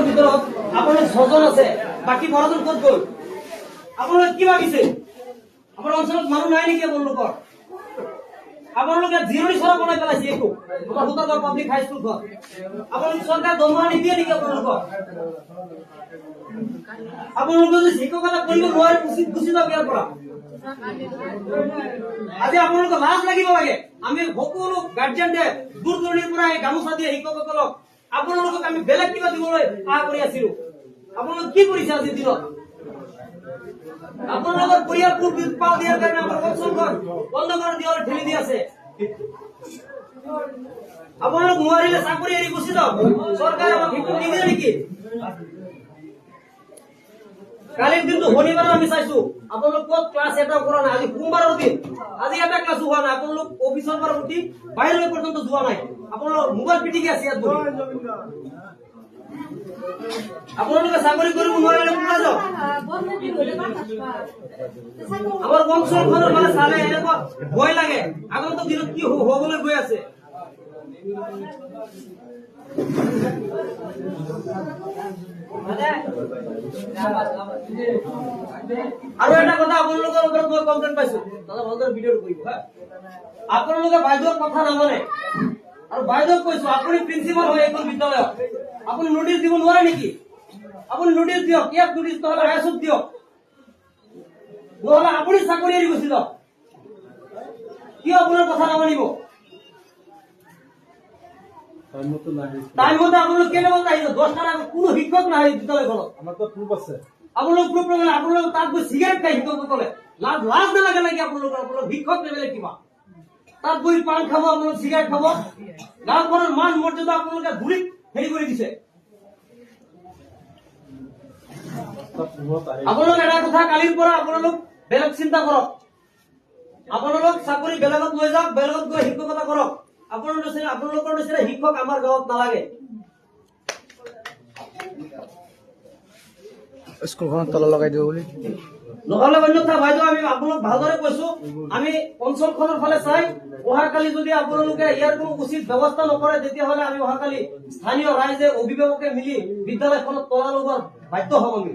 ভিতৰত আপোনালোক 6 জন আছে, বাকী 12 জন ক'ত গ'ল? আপোনালোকে কি ভাবিছে? আমাৰ অঞ্চলত মানুহ নাই নেকি আপোনালোকৰ? আপোনালোকে জিৰণি চৰা বনাই পেলাইছে এইটো আমাৰ ভূটানৰ পাব্লিক হাই স্কুলখন। আপোনালোক চৰকাৰ দৰমহা নিদিয়ে নেকি আপোনালোকক? আপোনালোকে যদি শিক্ষকতা কৰিব নোৱাৰে গুচি যাওক ইয়াৰ পৰা। আজি আপোনালোকে লাজ লাগিব লাগে। আমি সকলো গাৰ্জেনে দূৰ দূৰণিৰ পৰা এই গামোচা দিয়ে শিক্ষকসকলক আপোনালোকক আমি বেলেগ কিবা দিবলৈ আশা কৰি আছিলো। আপোনালোকে কি কৰিছে আজিৰ দিনত? আপোনালোকৰ পৰিয়ালবোৰ পাল দিয়াৰ কাৰণে আমাৰ অঞ্চলখন বন্ধ কৰি দিবলৈ ঠেলি দি আছে। আপোনালোক নোৱাৰিলে চাকৰি এৰি গুচি যাওক। চৰকাৰে আমাক শিক্ষক নিদিয়ে নেকি? কালিৰ দিনটো শনিবাৰ আমি চাইছো আপোনালোক ক'ত ক্লাছ এটাও কৰা নাই। আজি সোমবাৰৰ দিন, আজি এটা ক্লাছ হোৱা নাই। আপোনালোক অফিচৰ পৰা উঠি বাহিৰলৈ পৰ্যন্ত যোৱা নাই। আপোনালোক মোবাইল পিটিকি আছে ইয়াত বহি। আপোনালোকে চাকৰি কৰিব নোৱাৰিলে ওলাই যাওক। আমাৰ অঞ্চলখনৰ মানে চালে এনেকুৱা ভয় লাগে আগন্তুক দিনত কি হবলৈ গৈ আছে। আৰু এটা কথা আপোনালোকৰ ওপৰত মই কমপ্লেইন পাইছো, দাদা ভালদৰে ভিডিঅ' কৰিব। আপোনালোকে বাইদেউৰ কথা নামানে আৰু বাইদেউক কৈছো আপুনি প্ৰিন্সিপাল হয় এইখন বিদ্যালয়ত, আপুনি নোটিচ দিব নোৱাৰে নেকি? আপুনি নোটিচ দিয়ক। ইয়াত নোটিচ নহলে ৰাইজক দিয়ক, নহলে আপুনি চাকৰি এৰি গুচি যাওক। কিয় আপোনাৰ কথা নামানিব? টাইমতে আপোনালোক কেনেকুৱা আহিছে? 10টাৰ আগত কোনো শিক্ষক নাই বিদ্যালয়খনত। আপোনালোক প্ৰুফ লগালে আপোনালোক তাত গৈ চিগাৰেট খাই শিক্ষকসকলে লাজ নালাগে নেকি আপোনালোকৰ? আপোনালোক শিক্ষক লেভেলে কিবা তাত গৈ পান খাব, আপোনালোক চিগাৰেট খাব। গাঁওখনৰ মান মৰ্যাদা আপোনালোকে ধূলিত হেৰি কৰি দিছে। আপোনালোক এটা কথা, কালিৰ পৰা আপোনালোক বেলেগ চিন্তা কৰক। আপোনালোক চাকৰি বেলেগত লৈ যাওক, বেলেগত গৈ শিক্ষকতা কৰক। আপোনালোকৰ নিচিনা শিক্ষক আমাৰ গাঁৱত নালাগে। স্কুলখনত তলা লগাই দিব বুলি নহলে অন্যথা বাইদেউ আমি আপোনালোক ভালদৰে কৈছো, আমি অঞ্চলখনৰ ফালে চাই অহাকালি যদি আপোনালোকে ইয়াৰ কোনো উচিত ব্যৱস্থা নকৰে তেতিয়াহলে আমি অহাকালি স্থানীয় ৰাইজে অভিভাৱকে মিলি বিদ্যালয়খনত তলা লগোৱাৰ বাধ্য হম আমি।